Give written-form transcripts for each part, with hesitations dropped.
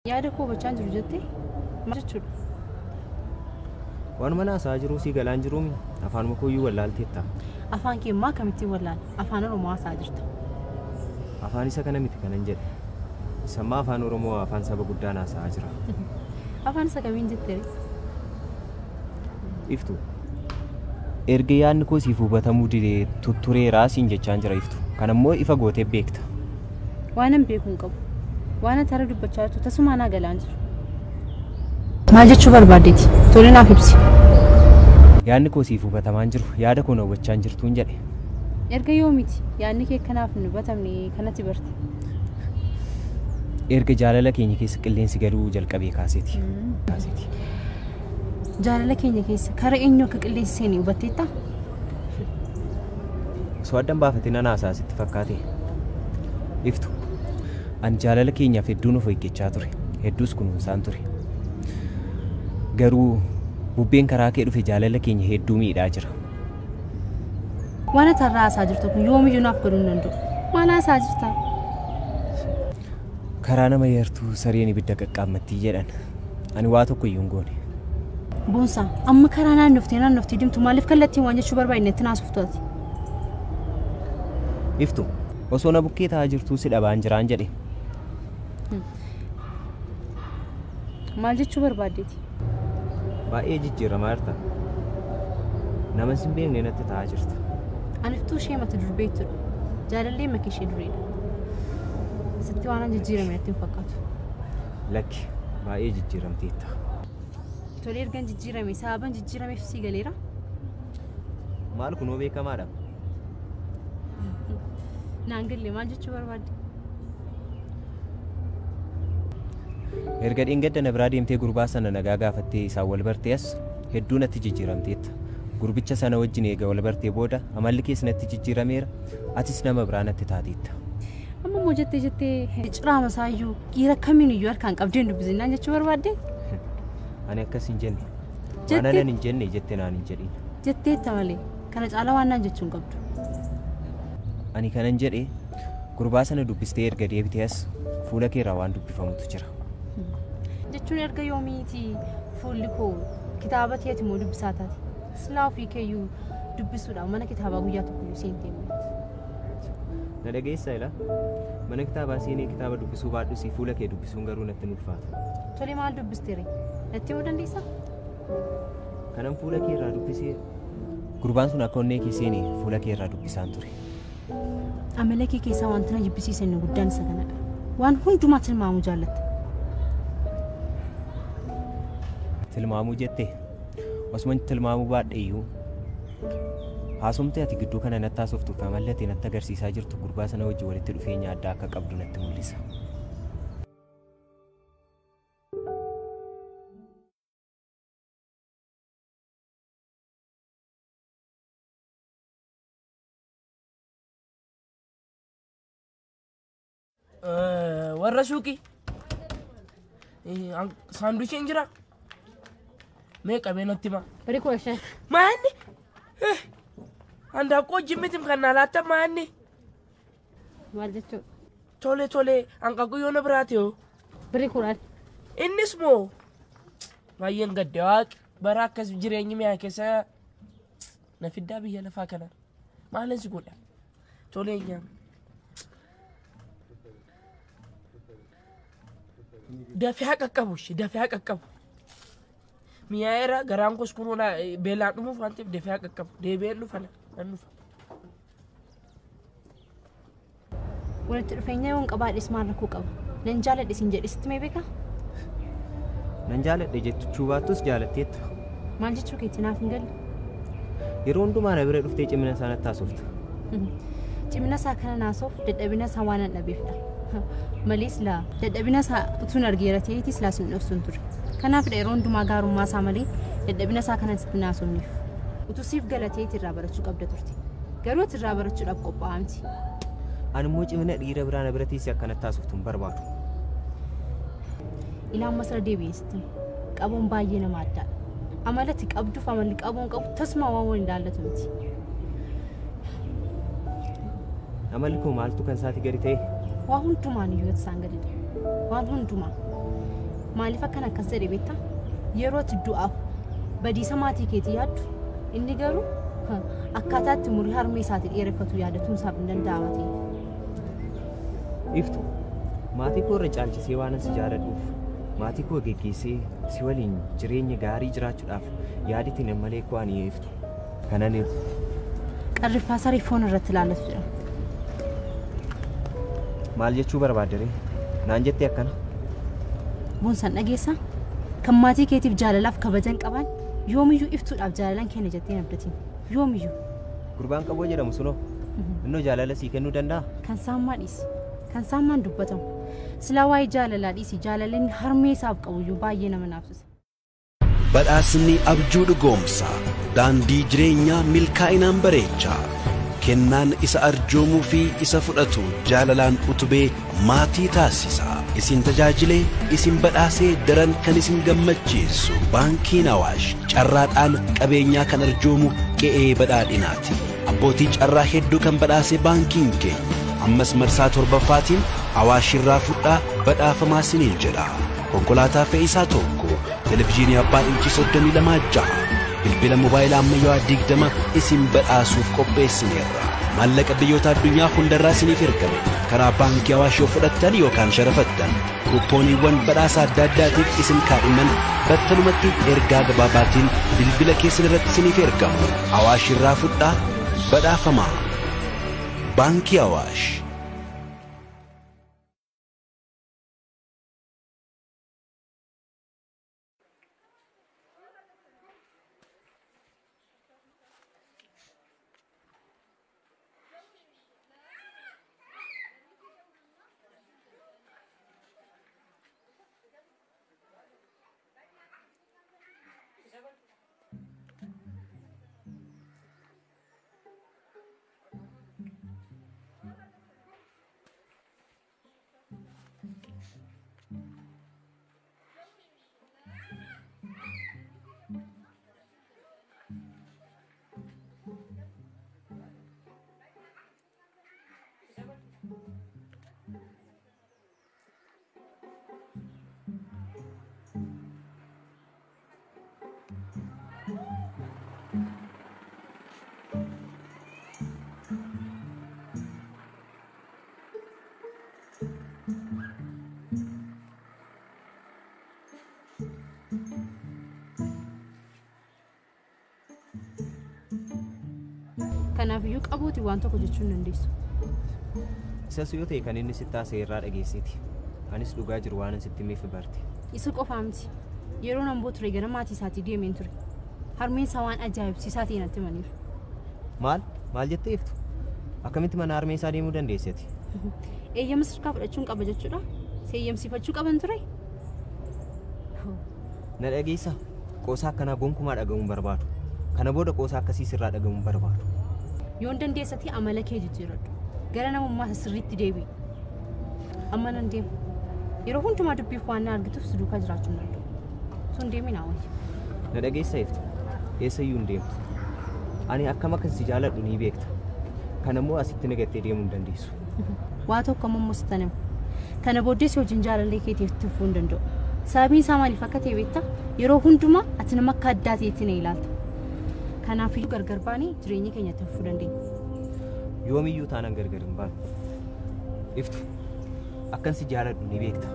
yaada koo bachaan jiru jettee maal jechuudha? Waan mana asaa jiru si galaan jiru mi afaanuma kooyyuu wallaalteetta. Afaan kee maa kamitti wallaal? Afaan Oromoo asaa jirta. Afaan isa kana miti kanan jedhe. Samma afaan Oromoo afaan saba guddaan asaa jira. Afaan isa kamiin jettee? Iftu. Erga yaadni koo siif hubatamuu didee tuttureeraa siin jechaan jira Iftu. Kanammoo ifa gootee beekta. Waanan beekuun qabu. Waan tara dubbachaa jirtu tasuma anaa galaan jiru. Maal jechuu barbaadeeti? Tole naaf ibsi. Yaadni koo siif hubatamaan jiru yaada koo hubachaan jirtuun jedhe. Erga yoo miti yaadni kee kanaaf hin hubatamne kanatti barte. Erga jaalala keenya keessa qilleensi galuu jalqabee kaaseeti. Jaalala keenya keessa kara eenyu akka qilleensi seeni hubatteetta? Soo addan baafatee nan haasaa sitti fakkaate. Iftu. An jaalala keenyaaf hedduun of eeggachaa ture. Hedduus kunuunsaan ture. Garuu bubbeen karaa kee dhufe jaalala keenya hedduu miidhaa jira. Waan tarraa haasaa jirtu kun yoomiyyuu naaf godhuu hin danda'u. Maal haasaa jirta? Karaa nama yartuu sareen ibidda qaqqaammattii jedhan. Ani waa tokko iyyuu hin goone. Boonsaa amma karaa naannoftii dimtu maaliif kallattiin waan jechuu barbaadne itti naasuftooti? Iftu osoo na bukkee taa'aa jirtuu si dhabaan jiraan jedhe. Maal jechuu barbaaddeeti? Baay'ee jijjiiramaa jirta. Nama sin beekne natti taa'aa jirta. Aniftuu ishee mata durbeettudha. Jaalallee makee ishee dureedha. Sitti waan jijjiirame natti hin fakkaatu. Lakki baay'ee jijjiiramteetta. Tole ergan jijjiirame sababan jijjiirameef sii galeera? Maal kunoo beekamaadha? Naan galle maal jechuu barbaadde? Erga dheengadda na biraa deemtee gurbaa sana nagaa gaafattee isaan wal bartee as hedduu natti jijjiiramteetta. Gurbicha sana wajjin eega wal bartee booda amalli kees natti jijjiirameera. Atis nama biraa natti taateetta. Amma moo jettee ciraama isaayyuu dhiira kamiin iyyuu harkaan qabdeen dubbisinaan jechuu barbaadde? Ani akkas hin jenne. Waan anan hin jenne jettee naan hin jedhin. Jetteetta malee kana caalaa waan naan jechuun qabdu. Ani kanan jedhe gurbaa sana dubbistee erga deebitee as fuula keerraa waan dubbifamutu jira. Jechuun erga yoomiiti fuulli koo kitaaba keeti moo dubbisaa taati? Silaa ofii keeyyuu dubbisuudhaan mana kitaabaa guyyaa tokko seentee moo? Na dhageessaa ilaa mana kitaabaa seenee kitaaba dubbisuu baadhus fuula kee dubbisuun garuu natti hin ulfaata. Tole maal dubbisteere? Natti himuu dandeessaa? Kanan fuula keerraa dubbisee gurbaan sun akka onnee kee seenee fuula keerraa dubbisaan ture. Amala kee keessaa wanti na jibbisiisan guddaan isa kanadha. Waan hundumaa tilmaamuu jaallatta. Tilmaamuu jettee osuma tilmaamuu baadhe iyyuu haasomtee ati gidduu kana natti haasoftuuf amallatee natti agarsiisaa jirtu gurbaa sana wajjin walitti dhufeenya addaa akka qabdu natti mul'isa. warra suuqii saanduuqiin jira mee qabee natti himaa. Rikoo ishee. Maanni handaaqoo jimmitim kan naalaata maanni. Maal jechuudha? Tole hanqaquu yoo na biraate yoo. Rikuudhaan. Innis moo baay'een gadde waaqi bara akkas jireenyi mi'a keessa na fiddaa biyya lafaa kanaan maalin si godha tole nyaama. Dafee haqa qabu. Miyaa'eera garaan kos kunuu beelaan dhumuuf waan ta'eef dafee haqa qabu. Deebi'een dhufana nan dhufa. Walitti dhufeenya yoon qabaadhes maal rakkoo qaba? Nan jaaladhe siin jedhisitti mee beekaa? Nan jaaladhe jechuu baattus jaalatteetta. Maal jechuu keetti naaf hin galle? Yeroo hundumaa na bira dhuftee cimina isaa natti haasofta. Cimina isaa kana naasoof dadhabina isaa waan an dhabeefdha. Malees laa dadhabina isaa utuun argeera ta'eetis laa sun dhufsuun ture. Kanaaf yeroo hundumaa gaarummaa isaa malee dadhabina isaa kana sitti naasofniif. Utuu siif galateeti irraa barachuu qabda turte. Garuu ati irraa barachuudhaaf qophaa'aa miti. Ani immoo cimina dhiira biraa na bira teessee akkanatti haasoftu hin barbaadu. Ilaan masara deebi'eessitti qabuun baay'ee nama addaadha. Amalatti qabduuf amalli qabuun qabu tasuma waan waliin ilaallatu miti. Amalli koo maaltu kan isaati gadi ta'e? Waan hundumaan iyyuu isaan gadidha. Waan hundumaa. maaliif akkana akkas jedhe beektaa yeroo itti du'aaf badiisa maatii keetii yaaddu inni garuu akkaataatti umurii harmee isaatii dheereffatu yaadatuun isaaf hin danda'amati. Iftu maatii koo irra caalchisee waan si jaaladhuuf maatii koo geggeessee si waliin jireenya gaarii jiraachuudhaaf yaaditiin malee koo ani iftu kanan qarriffaa sarii foon irratti ilaalatu jedhama. maal jechuu barbaadde naan jettee akkana boonsan dhageessaa kan maatii keetiif jaalalaaf kabajan qaban yoomiyyuu iftuudhaaf jaalalan kenna jettee nabdatiin yoomiyyuu gurbaan qaboo jedhamu sunoo innoo jaalala sii kennuu danda'a kan saammaa dhiisi kan saammaan dubbatamu silaa waa'ee jaalalaa dhiisi jaalaleen harmee isaaf qabuyyuu baay'ee nama naafsisa. badhaasni abjuu dhugoomsaa daandii jireenyaa milkaa'inaan bareechaa kennaan isa arjoomuu fi isa fudhatu jaalalaan utubee maatii taasisa isin tajaajilee isin badhaasee daran kan isin gammachiisu baankiin Awaash carraadhaan qabeenyaa kan arjoomu qe'ee badhaadhinaati abbootii carraa hedduu kan badhaasee baankiin keenya ammas marsaa torbaffaatiin Awaash irraa fudhaa badhaafamaa isiniin jedha konkolaataa fe'iisaa tokko televizyiinii abbaa inchi 32 bilbila mobaayilaa ammayyaa 20 isin badhaasuuf qopheessineerra maallaqa biyyoota addunyaa hundarraa isiniif ergame karaa baankii Awaash yoo fudhattan yookaan sharafattan kupooniiwwan badhaasa adda addaatiif isin kaadhiman battalumatti ergaa gabaabaatiin bilbila keessan irratti isiniif ergamu Awaash irraa fudhaa badhaafamaa baankii Awaash. Kanaafuu qabuuti waan tokko jechuun dandeessu. isa suyoo ta'e kan inni sitti taasise irraa dhageessiti anis dhugaa jiru waan sitti meef barte isa qofaa miti yeroo nan boo ture gara maatii isaatii deemeen ture harmeen isaa waan ajaa'ibsiisaa ta'e natti himaniiru. maal jettee iftu akkamitti mana harmee isaa deemuu dandeesseti eeyyama sirkaa fudhachuun qaba jechuudha seeyyamsiifachuu qaban ture. na dhageessa qoosaa akkanaa gonkumaa dhagahuun barbaadu kana booda qoosaa akkasii sirraa dhagahuun barbaadu yoon dandeessati amala kee jijjiiradhu gara namummaa sirriitti deebi'i amma nan deemu yeroo hundumaa dubbiif waan na argituuf si duukaa jiraachuu nan danda'u sun deemi naa wayya. na dhageessa iftu eessayyuu hin deemtu ani akkam akka si jaaladhu ni beekta kanammoo asitti nagattee deemuu hin dandeessu. waa tokko ammoo sittanem kana booddees hojiin jaalallee keetiif tuffuu hin danda'u sababiin isaa maaliif akka ta'e beekta yeroo hundumaa ati nama akka addaa ta'etti na ilaalta kanaafuu gargar baanee jireenya keenya tuffuu dandeenya. yoomiyyuu taanaan gargar hin baanu iftu akkan si jaaladhu ni beekta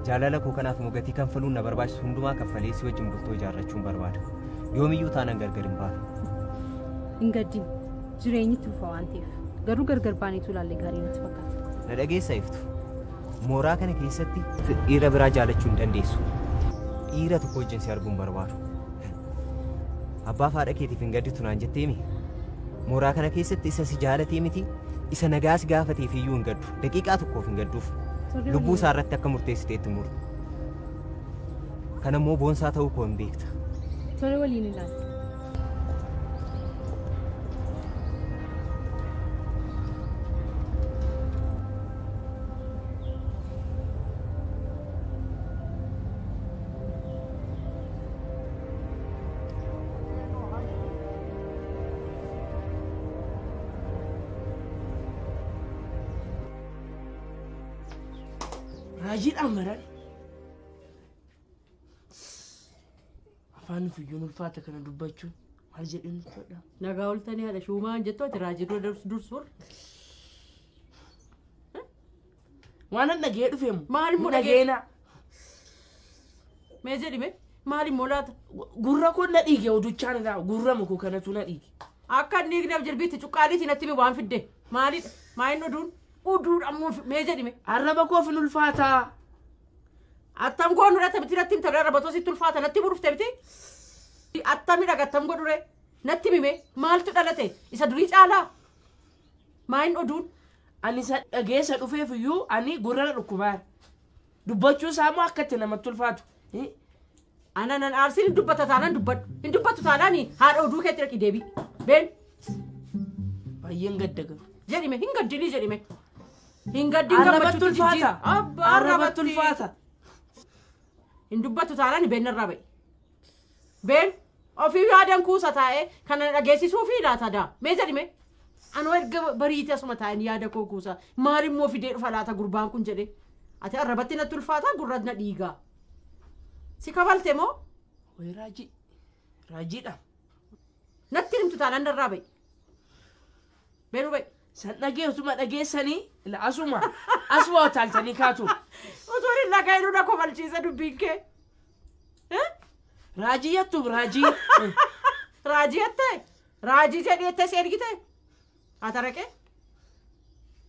jaalala koo kanaaf gatii kanfaluun na barbaachisu hundumaa kanfalee si wajjin bultoo ijaarrachuun barbaada yoomiyyuu taanaan gargar hin baanu. hin gaddin jireenyi tuffa waan ta'eef garuu gargar baaneetu ilaalle gaarii natti fakkaata. na dhageessa iftu mooraa kana keessatti dhiira biraa jaalachuu hin dandeessu dhiira tokko wajjin si arguun barbaadu abbaa haadha keetiif hin gadditu naan jetteemi mooraa kana keessatti isa si jaalatee miti isa nagaas gaafateef iyyuu hin gaddu daqiiqaa tokkoof hin gadduuf lubbuu isaa irratti akka murteessiteetti muru kanammoo boonsaa ta'uu koo hin beekta. Tole waliin ilaalla. Rajin amaran afaan fiyyuun ulfaata kana dubbachuun maal jedhin todha. Nagaa oltanii haadha shuumaan jettooti raajii dursuur. Waan an dhagee dhufeemu. Maal immoo dhageena. Mee jedhime maal immoo laata? Gurra kun na dhiige oduchaan irraa gurra muku kanatu na dhiige. Akka dhiignaaf jirbiitti cuqqaaliitii natti mi waan fidde maalidha? Maaliin oduun ammoo mee jedhime? Arraba koo fin ulfaataa. Attam goonu irratti biti natti himta arrabatoo sitti ulfaata natti murufte biti? Attamidha gattam godhure natti mime maaltu dhalate isa durii caalaa? Maaliin oduun? Ani isa dhageessa dhufeef iyyuu ani gurra dhukkubaara. Dubbachuu isaa immoo akkatti namatti ulfaatu. Anan aarsiin hin dubbata taanaan dubbadhu. Hin dubbatu taanaan haadha oduu keetti dhaqi deebi. Been. Baay'een gadda garu. Jedhime hin gaddinii jedhime. Hin gaddin gammachuutti ulfaata. Arrabatti ulfaata. Hin dubbatu taanaan been irraa ba'i. Been ofii yaadan kuusa taa'ee kana dhageessisuu fi laata daa. Mee jedhime. Anoo erga bariitii asuma taa'een yaada koo kuusa. Maal immoo fidee dhufa laata gurbaan kun jedhe. Ati arrabatti natti ulfaata gurratti na dhiigaa. Si kabalte moo? Wai raajiidha. Natti himtu taanaan darraa ba'i. Beenuu ba'i. San dhageessuma dhageessanii asuma utaaltanii kaatu. Utuu hin dhaga'inuu na kofalchiisa dubbiin kee. Raajii yattu raajii. Raajii yattee? Raajii jedhee jettee si ergite? Ataraqee?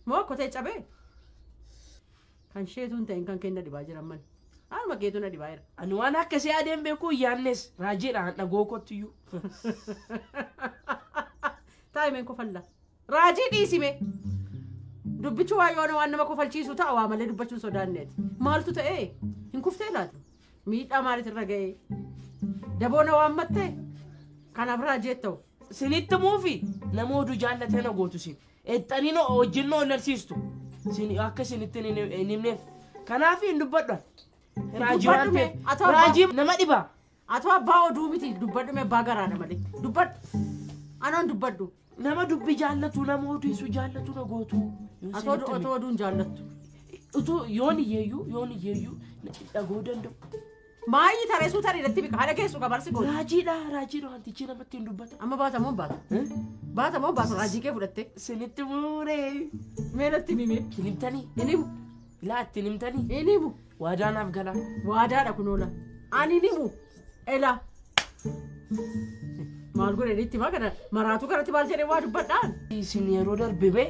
Moo kotee cabee? Kan sheetuun ta'in kan kenna dhibaa jiran man. Haaluma keetu na dhibaa jira. Ani waan akkasii adeem beekuu yaannes raajiidhaan dhagoo kottiyyuu. Taa'imeen kofalla. Raajii dhiisime. Dubbichi waa yoona waan nama kofalchiisu ta'a waa malee dubbachuun sodaanneeti. Maaltu ta'ee? Hin kuftee laata? Miidhaa maaliitirra ga'ee? Daboona waan mattee? Kanaaf raajii ta'u. Sinitti muufi nama oduu jaallatee na gootu sin. Exxanii wajjin na olarsiistu. Akka sinitti hin himneef. Kanaaf hin dubbadhu. Raajii waan ta'eef. Raajii nama dhibaa. Atoo abbaa oduu miti dubbadhu mee abbaa garaadha malee. Dubbadhu. Anoon dubbadhu. Nama dubbi jaallatu nama odeessu jaallatu na gootu. Atoo oduun jaallattu. Utuu yoon iyyeeyyuu dhagoo danda'u. Maayii tareessuu tarii irratti bika haala keessu gabarsi gootu. Raajiidha wantichi namatti hin dubbata. Amma baata moo baata? Baata moo baata raajii kee fudhatte? Sinitti muuree. Mee natti mime? Hin himtanii. Hin himu. Laatti hin himtanii. Hin himu. Waadaanaaf gala. Waadaadha kun oola. Ani hin himu. Ela. Maal godhe itti maa kana maraatu kanatti maal jedhee waa dubbadhaan? Isin yeroo darbe bee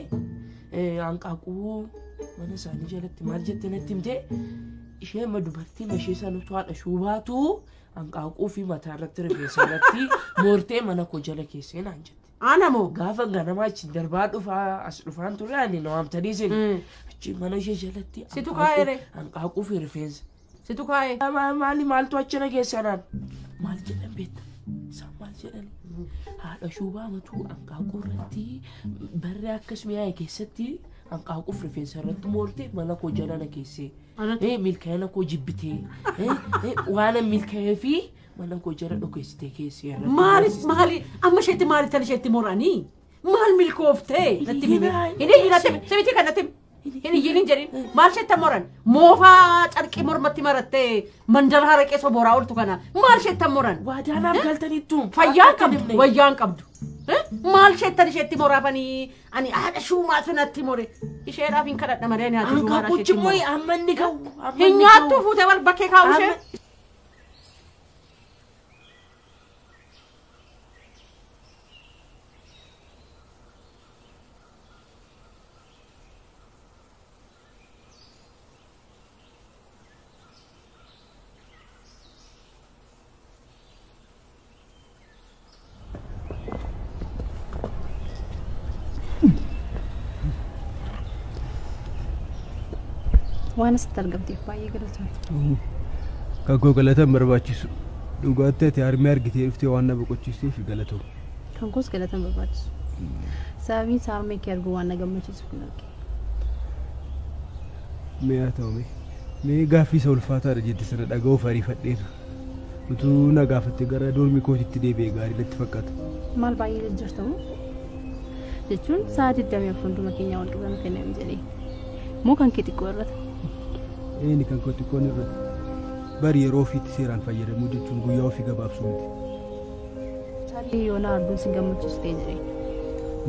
hanqaaquu mana isaanii jalatti maal jettee natti himtee ishee amma dubartii mashee sanutu haadha shuubaatu hanqaaquu fi mataa irratti rifeensa irratti moortee mana koo jala keessee naan jette. Ana moo? Gaafa ganamaa achi darbaa as dhufaan turre ani na waamtanii isin achi mana ishee jalatti situ kaa'ere hanqaaquu fi rifeensa. Situ kaa'e. Maaltu achi na geessanaan? Maal jedhan beekta? Isaan maal jedhani? Haadha shuubaa matuu hanqaaquu irratti barree akkas mi'aaye keessatti hanqaaquu fi rifeensa irratti moortee mana koo jala na keessee. Milkaa'ina koo jibbitee waan milkaa'ee fi mana koo jala dhokeessitee keessee. Maali amma isheetti maalitti isheetti moranii? Maal milkooftee? Natti mime. Inni natti sabiti kan natti hin iyyin jedhin maal isheetti moran? Moofaa carqii mormatti marattee mandara haraqee soboraa ooltu kana maal isheetti moran? Waadaanaaf galtaniittu. Fayyaan qabdu wayyaan qabdu. Maal isheetti moraafanii ani haadha shuumaatu natti more. Isheedhaaf hin kadhadha malee ani haadha shuumaa hanqaaquchi immoo amma inni gahu. Hin nyaattu fuutee wal bakkee kaa'u ishee. Waan asitti argamteef baay'ee galatoomna. Kan koo galatan barbaachisu dhugaatii ati harmee argitee dhuftee waan na boqochiiseef galatoomna. Kan koos galatan barbaachisu. Sababiin isaa harmee kee arguu waan na gammachiisuuf hin arge. Mee haa ta'u mee gaaffii isa ulfaataadha jette sana dhaga'uuf ariifadheera. Utuu na gaafatte gara doormi kootitti deebi'ee gaarii natti fakkaata. Maal baay'ee jajjartamu? Jechuun sa'a 24 hunduma keenya wal qabatan kenname jedhee. Moo kan kee xiqqoo irrata? Ini kan kau tikon irratti bari yeroo ofiitti seeraan fayyadamuu jechuun guyyaa ofii gabaabsuu miti. Tarii yoona arduun si gammachiistee jedhee.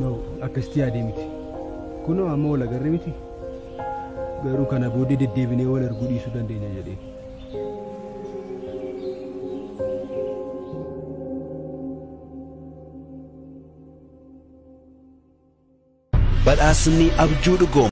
No, akkasitti yaadee miti. Kunoo amma wal agarre miti. Garuu kana booddee deddeebinee wal arguu dhiisuu dandeenya jedhee. badhaasni abjuu dhugoom